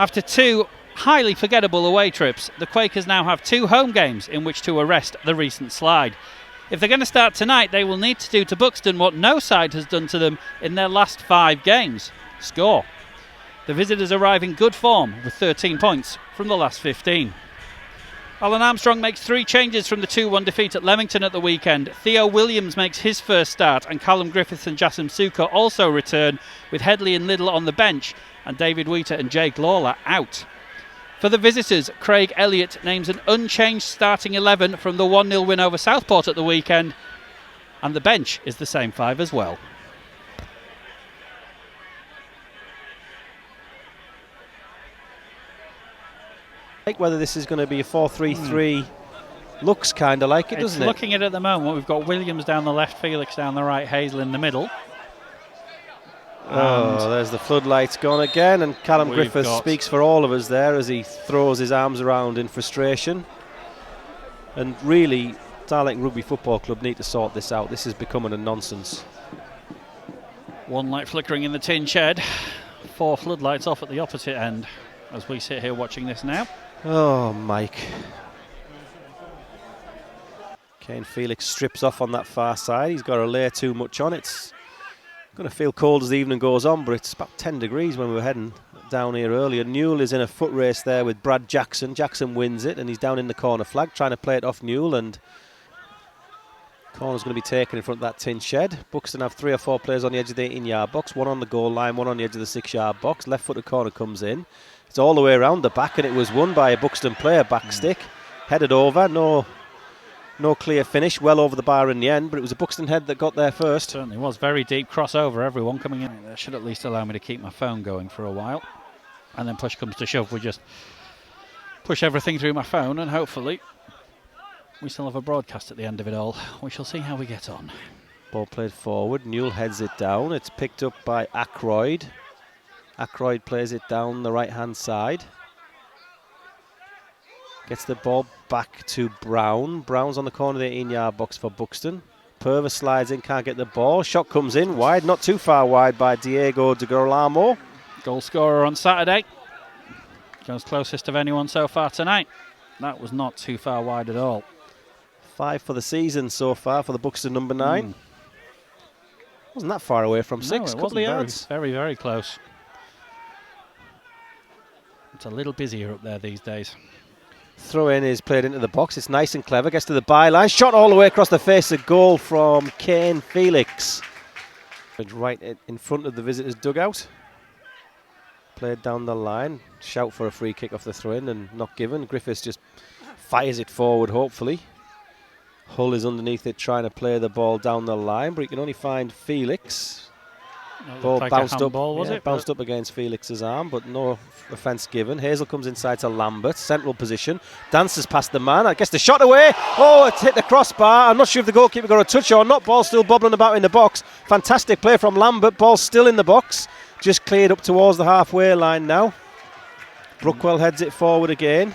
After 2 highly forgettable away trips, the Quakers now have 2 home games in which to arrest the recent slide. If they're going to start tonight, they will need to do to Buxton what no side has done to them in their last 5 games: score. The visitors arrive in good form with 13 points from the last 15. Alan Armstrong makes 3 changes from the 2-1 defeat at Leamington at the weekend. Theo Williams makes his first start, and Callum Griffiths and Jasim Suka also return, with Headley and Liddell on the bench and David Wheater and Jake Lawler out. For the visitors, Craig Elliott names an unchanged starting 11 from the 1-0 win over Southport at the weekend, and the bench is the same 5 as well. Whether this is going to be a 4-3-3 looks kind of like it, doesn't it? Looking at it at the moment, we've got Williams down the left, Felix down the right, Hazel in the middle. Oh, there's the floodlights gone again, and Callum Griffiths speaks for all of us there as he throws his arms around in frustration. And really, Darlington Rugby Football Club need to sort this out. This is becoming a nonsense. 1 light flickering in the tin shed, 4 floodlights off at the opposite end as we sit here watching this now. Oh, Mike. Kane Felix strips off on that far side. He's got to lay too much on. It's going to feel cold as the evening goes on, but it's about 10 degrees when we were heading down here earlier. Newell is in a foot race there with Brad Jackson. Jackson wins it, and he's down in the corner flag trying to play it off Newell, and corner's going to be taken in front of that tin shed. Buxton have 3 or 4 players on the edge of the 18-yard box, 1 on the goal line, 1 on the edge of the 6-yard box. Left-footed corner comes in. It's all the way around the back, and it was won by a Buxton player, back stick, headed over, no clear finish, well over the bar in the end, but it was a Buxton head that got there first. Certainly was. Very deep crossover, everyone coming in. That should at least allow me to keep my phone going for a while. And then push comes to shove, we just push everything through my phone, and hopefully we still have a broadcast at the end of it all. We shall see how we get on. Ball played forward, Newell heads it down, it's picked up by Ackroyd. Ackroyd plays it down the right-hand side. Gets the ball back to Brown. Brown's on the corner of the 18-yard box for Buxton. Purvis slides in, can't get the ball. Shot comes in wide, not too far wide by Diego de Girolamo. Goal scorer on Saturday. Goes closest of anyone so far tonight. That was not too far wide at all. 5 for the season so far for the Buxton number 9. Wasn't that far away from 6, couple of yards. Very, very close. It's a little busier up there these days. Throw in is played into the box. It's nice and clever. Gets to the byline. Shot all the way across the face of goal from Kane Felix. Right in front of the visitors' dugout. Played down the line. Shout for a free kick off the throw-in and not given. Griffiths just fires it forward, hopefully. Hull is underneath it trying to play the ball down the line, but he can only find Felix. Ball like bounced up, bounced up against Felix's arm, but no offence given. Hazel comes inside to Lambert, central position, dances past the man, gets the shot away. Oh, it's hit the crossbar. I'm not sure if the goalkeeper got a touch or not. Ball still bobbling about in the box. Fantastic play from Lambert. Ball still in the box, just cleared up towards the halfway line now. Brookwell heads it forward again.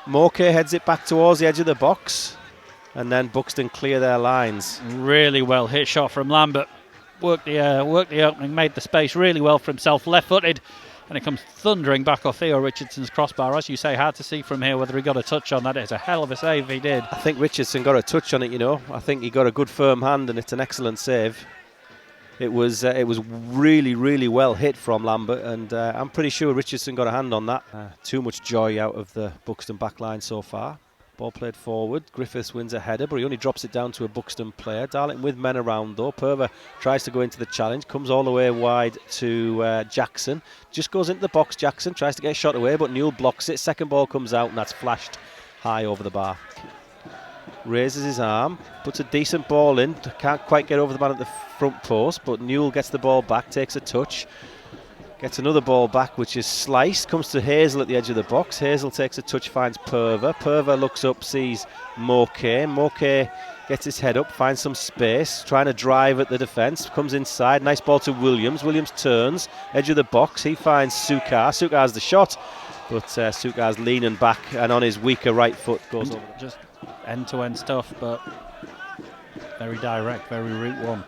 Moke heads it back towards the edge of the box, and then Buxton clear their lines. Really well hit shot from Lambert. Worked the opening, made the space really well for himself, left-footed, and it comes thundering back off Theo Richardson's crossbar. As you say, hard to see from here whether he got a touch on that. It's a hell of a save he did. I think Richardson got a touch on it, you know. I think he got a good firm hand, and it's an excellent save. It was really, really well hit from Lambert, and I'm pretty sure Richardson got a hand on that. Too much joy out of the Buxton backline so far. Ball played forward. Griffiths wins a header, but he only drops it down to a Buxton player. Darlington with men around though. Purver tries to go into the challenge, comes all the way wide to Jackson. Just goes into the box, Jackson tries to get a shot away, but Newell blocks it. Second ball comes out, and that's flashed high over the bar. Raises his arm, puts a decent ball in. Can't quite get over the man at the front post, but Newell gets the ball back, takes a touch. Gets another ball back, which is sliced. Comes to Hazel at the edge of the box. Hazel takes a touch, finds Purver. Purver looks up, sees Moke. Moke gets his head up, finds some space, trying to drive at the defence. Comes inside. Nice ball to Williams. Williams turns, edge of the box. He finds Sukar. Sukar's the shot, but Sukar's leaning back and on his weaker right foot goes over. Just end-to-end stuff, but very direct, very route one.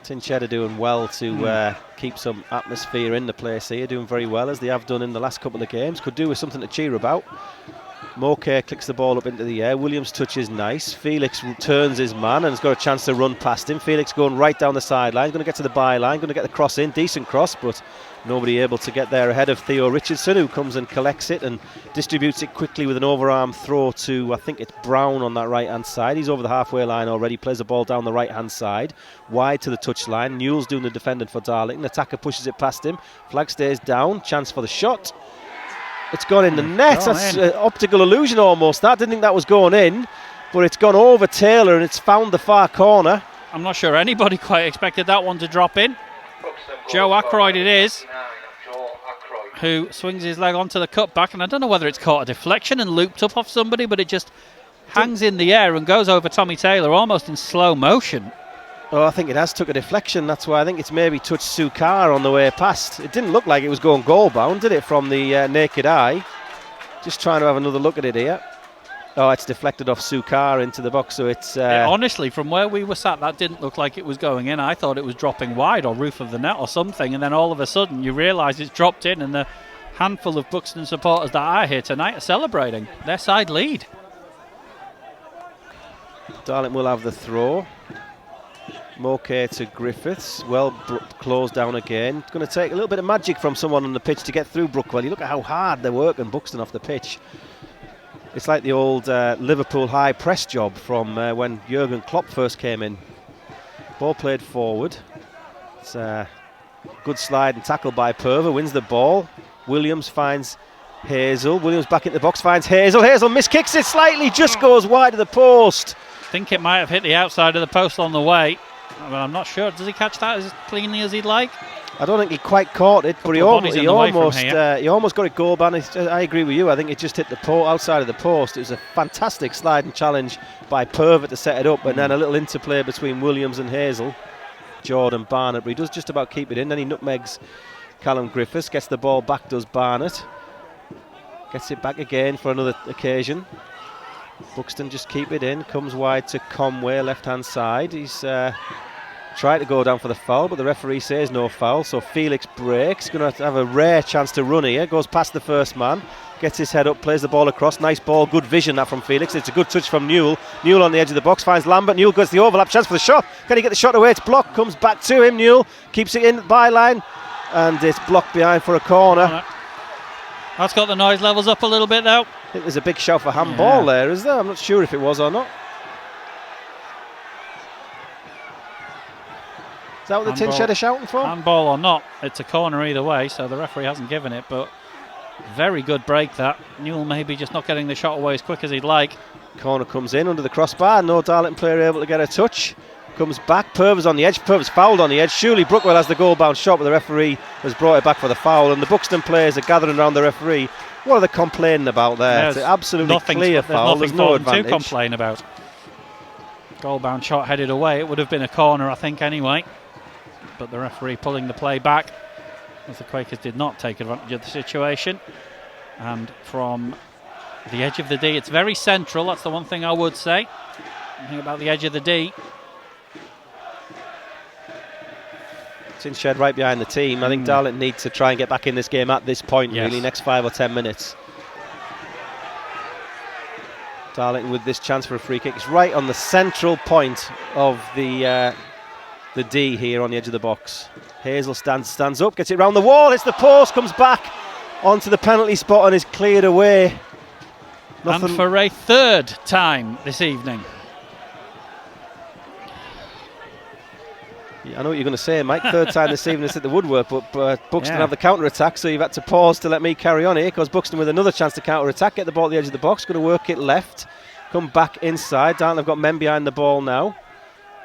Tinched are doing well to keep some atmosphere in the place here, doing very well as they have done in the last couple of games. Could do with something to cheer about. Moke clicks the ball up into the air. Williams' touch is nice. Felix turns his man and has got a chance to run past him. Felix going right down the sideline, going to get to the byline, going to get the cross in. Decent cross, but nobody able to get there ahead of Theo Richardson, who comes and collects it and distributes it quickly with an overarm throw to, I think it's Brown on that right-hand side. He's over the halfway line already, plays the ball down the right-hand side, wide to the touchline. Newell's doing the defending for Darlington. Attacker pushes it past him. Flag stays down. Chance for the shot. It's gone in the net. That's an optical illusion almost. That didn't think that was going in, but it's gone over Taylor and it's found the far corner. I'm not sure anybody quite expected that one to drop in. Joe Ackroyd it is, who swings his leg onto the cutback, and I don't know whether it's caught a deflection and looped up off somebody, but it just hangs in the air and goes over Tommy Taylor almost in slow motion. Oh, I think it has took a deflection. That's why I think it's maybe touched Sukar on the way past. It didn't look like it was going goal bound, did it, from the naked eye? Just trying to have another look at it here. Oh, it's deflected off Sukar into the box, so it's... honestly, from where we were sat, that didn't look like it was going in. I thought it was dropping wide or roof of the net or something, and then all of a sudden you realise it's dropped in, and the handful of Buxton supporters that are here tonight are celebrating their side lead. Darlington will have the throw. Moke to Griffiths, well closed down again. It's going to take a little bit of magic from someone on the pitch to get through Brookwell. You look at how hard they're working Buxton off the pitch. It's like the old Liverpool high press job from when Jurgen Klopp first came in. Ball played forward. It's a good slide and tackle by Purver, wins the ball. Williams finds Hazel. Williams back into the box, finds Hazel. Hazel miskicks it slightly, just goes wide of the post. I think it might have hit the outside of the post on the way. Well, I'm not sure. Does he catch that as cleanly as he'd like? I don't think he quite caught it, but he almost got it goal bound. I agree with you. I think it just hit the outside of the post. It was a fantastic slide and challenge by Purver to set it up, and then a little interplay between Williams and Hazel. Jordan Barnett, but he does just about keep it in. Then he nutmegs Callum Griffiths, gets the ball back, does Barnett. Gets it back again for another occasion. Buxton just keep it in, comes wide to Conway, left-hand side. He's tried to go down for the foul, but the referee says no foul, so Felix breaks. Going to have a rare chance to run here, goes past the first man, gets his head up, plays the ball across. Nice ball, good vision that from Felix. It's a good touch from Newell. Newell on the edge of the box, finds Lambert. Newell goes to the overlap, chance for the shot. Can he get the shot away? It's blocked, comes back to him. Newell keeps it in, byline, and it's blocked behind for a corner. That's got the noise levels up a little bit though. I think there's a big shout for handball there, is there? I'm not sure if it was or not. Is that what the Tinched are shouting for? Handball or not, it's a corner either way, so the referee hasn't given it, but very good break that. Newell maybe just not getting the shot away as quick as he'd like. Corner comes in under the crossbar, no Darlington player able to get a touch. Comes back, Purver's on the edge, Purver's fouled on the edge. Surely Brookwell has the goal bound shot, but the referee has brought it back for the foul, and the Buxton players are gathering around the referee. What are they complaining about there? It's an absolutely clear foul. There's no advantage to complain about. Goal bound shot headed away. It would have been a corner, I think, anyway. But the referee pulling the play back as the Quakers did not take advantage of the situation. And from the edge of the D, it's very central. That's the one thing I would say. Think about the edge of the D. Tinched right behind the team. I think Darlington need to try and get back in this game at this point, really, next 5 or 10 minutes. Darlington with this chance for a free kick. It's right on the central point of the D here on the edge of the box. Hazel stands up, gets it round the wall, hits the post, comes back onto the penalty spot and is cleared away. And for a third time this evening. I know what you're going to say, Mike. Third time this evening it's at the woodwork, but Buxton have the counter-attack, so you've had to pause to let me carry on here, because Buxton with another chance to counter-attack, get the ball at the edge of the box, going to work it left, come back inside. Darlington have got men behind the ball now.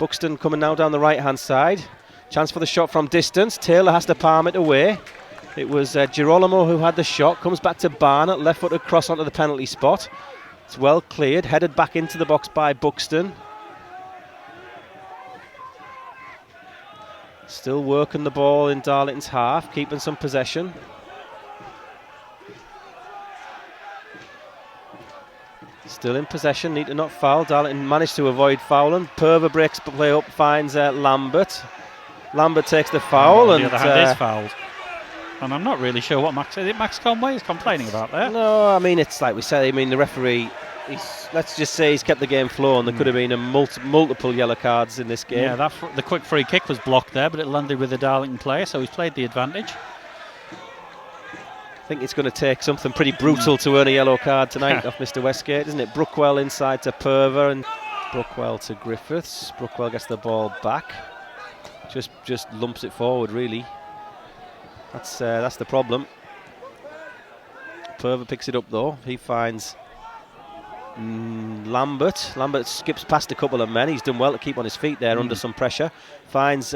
Buxton coming now down the right-hand side. Chance for the shot from distance. Taylor has to palm it away. It was Girolamo who had the shot. Comes back to Barnett, left-footed cross onto the penalty spot. It's well cleared, headed back into the box by Buxton. Still working the ball in Darlington's half, keeping some possession. Still in possession, need to not foul. Darlington managed to avoid fouling. Purver breaks play up, finds Lambert. Lambert takes the foul. On the other hand, is fouled. And I'm not really sure what Max Conway is complaining about there. No, I mean, it's like we said. I mean, the referee, let's just say he's kept the game flowing. There could have been multiple yellow cards in this game. Yeah, the quick free kick was blocked there, but it landed with the Darlington player, so he's played the advantage. I think it's going to take something pretty brutal to earn a yellow card tonight off Mr. Westgate, isn't it? Brookwell inside to Purver, and Brookwell to Griffiths. Brookwell gets the ball back. Just lumps it forward, really. That's the problem. Purver picks it up though. He finds Lambert. Lambert skips past a couple of men. He's done well to keep on his feet there under some pressure. Finds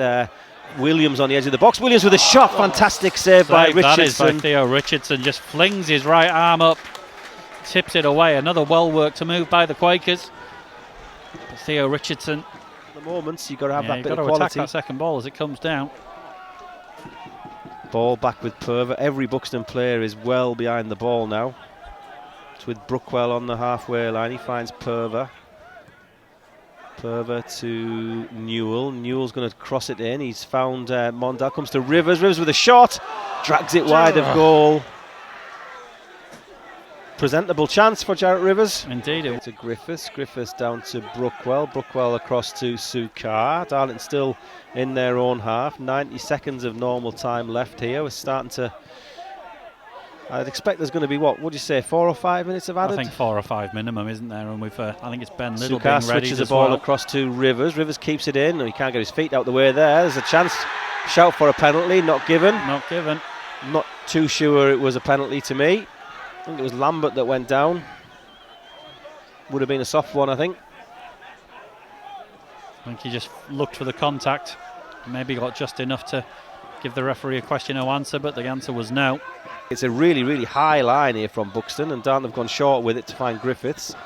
Williams on the edge of the box. Williams with a shot. Fantastic save by Richardson. That is by Theo Richardson. Just flings his right arm up, tips it away. Another well-worked move by the Quakers. But Theo Richardson. At the moment, you've got to have that bit of quality. quality. Attack that second ball as it comes down. Ball back with Purver. Every Buxton player is well behind the ball now. It's with Brookwell on the halfway line. He finds Purver. Purver to Newell. Newell's going to cross it in. He's found Mondale. Comes to Rivers. Rivers with a shot. Drags it wide of goal. Presentable chance for Jarrett Rivers. Indeed. To Griffiths. Griffiths down to Brookwell. Brookwell across to Sukar. Darlington still in their own half. 90 seconds of normal time left here. We're starting to... I'd expect there's going to be, what would you say, 4 or 5 minutes of added? I think 4 or 5 minimum, isn't there? And we've, I think it's Ben Little Sukar being ready switches the as ball well. across to Rivers. Rivers keeps it in. He can't get his feet out the way there. There's a chance. Shout for a penalty. Not given. Not given. Not too sure it was a penalty to me. I think it was Lambert that went down. Would have been a soft one, I think. I think he just looked for the contact. Maybe got just enough to give the referee a question or answer, but the answer was no. It's a really, really high line here from Buxton, and Darlington have gone short with it to find Griffiths.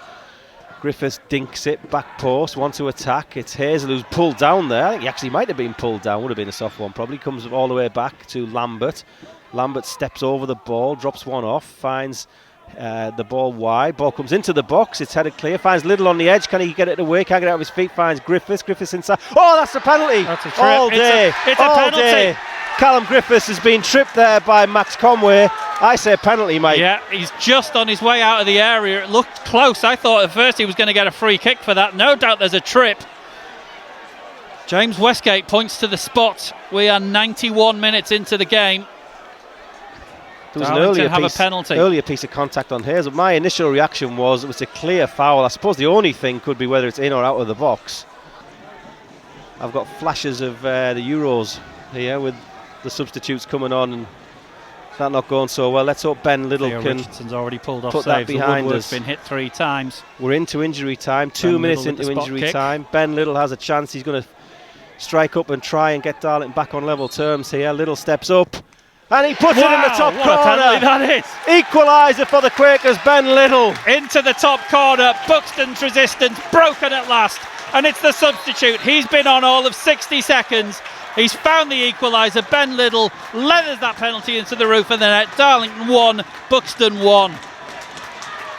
Griffiths dinks it, back post, wants to attack. It's Hazel who's pulled down there. I think he actually might have been pulled down, would have been a soft one probably. Comes all the way back to Lambert. Lambert steps over the ball, drops one off, finds the ball wide. Ball comes into the box, it's headed clear, finds Little on the edge. Can he get it away? Can't get it out of his feet, finds Griffiths. Griffiths inside. Oh, that's a penalty! That's a trip. All day. It's a penalty. Day. Callum Griffiths has been tripped there by Max Conway. I say penalty, mate. Yeah, he's just on his way out of the area. It looked close. I thought at first he was going to get a free kick for that. No doubt there's a trip. James Westgate points to the spot. We are 91 minutes into the game. There was Darlington an earlier piece of contact on Hazel. My initial reaction was it was a clear foul. I suppose the only thing could be whether it's in or out of the box. I've got flashes of the Euros here with the substitutes coming on and that not going so well. Let's hope Ben Little Theo can Richardson's already pulled off put saves. that behind Woodward's us. been hit 3 times. We're into injury time. 2 minutes into injury time. Ben Little has a chance. He's going to strike up and try and get Darlington back on level terms here. Little steps up. And he puts it in the top what a penalty corner. that is. Equaliser for the Quakers, Ben Little. Into the top corner. Buxton's resistance broken at last. And it's the substitute. He's been on all of 60 seconds. He's found the equaliser. Ben Little leathers that penalty into the roof of the net. Darlington 1, Buxton 1. Well,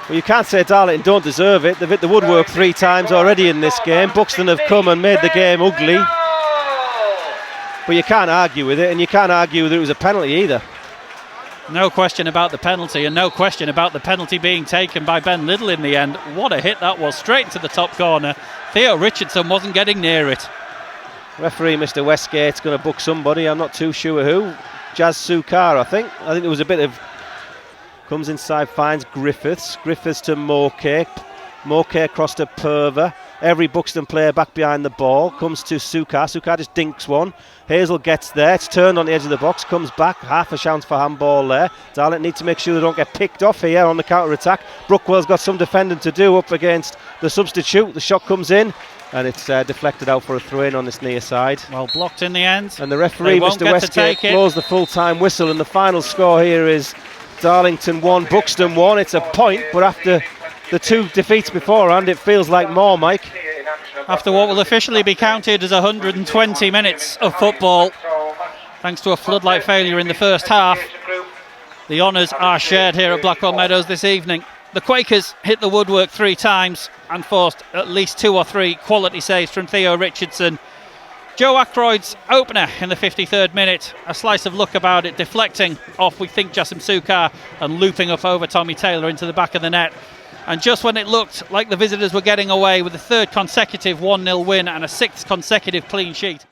you can't say Darlington don't deserve it. They've hit the woodwork 3 times already in this game. Buxton have come and made the game ugly. But you can't argue with it, and you can't argue that it was a penalty either. No question about the penalty, and no question about the penalty being taken by Ben Little in the end. What a hit that was, straight into the top corner. Theo Richardson wasn't getting near it. Referee Mr. Westgate's going to book somebody, I'm not too sure who. Jazz Sukar, I think. I think there was a bit of... Comes inside, finds Griffiths. Griffiths to Moke. Moke across to Purver. Every Buxton player back behind the ball. Comes to Sukar. Sukar just dinks one. Hazel gets there. It's turned on the edge of the box. Comes back. Half a chance for handball there. Darlington need to make sure they don't get picked off here on the counter-attack. Brookwell's got some defending to do up against the substitute. The shot comes in. And it's deflected out for a throw-in on this near side. Well blocked in the end. And the referee, Mr. Westgate, blows the full-time whistle. And the final score here is Darlington 1, Buxton 1. It's a point, but after the 2 defeats beforehand, it feels like more, Mike. After what will officially be counted as 120 minutes of football, thanks to a floodlight failure in the first half, the honours are shared here at Blackwell Meadows this evening. The Quakers hit the woodwork 3 times and forced at least 2 or 3 quality saves from Theo Richardson. Joe Ackroyd's opener in the 53rd minute. A slice of luck about it, deflecting off, we think, Jasim Sukar and looping up over Tommy Taylor into the back of the net. And just when it looked like the visitors were getting away with a third consecutive 1-0 win and a sixth consecutive clean sheet.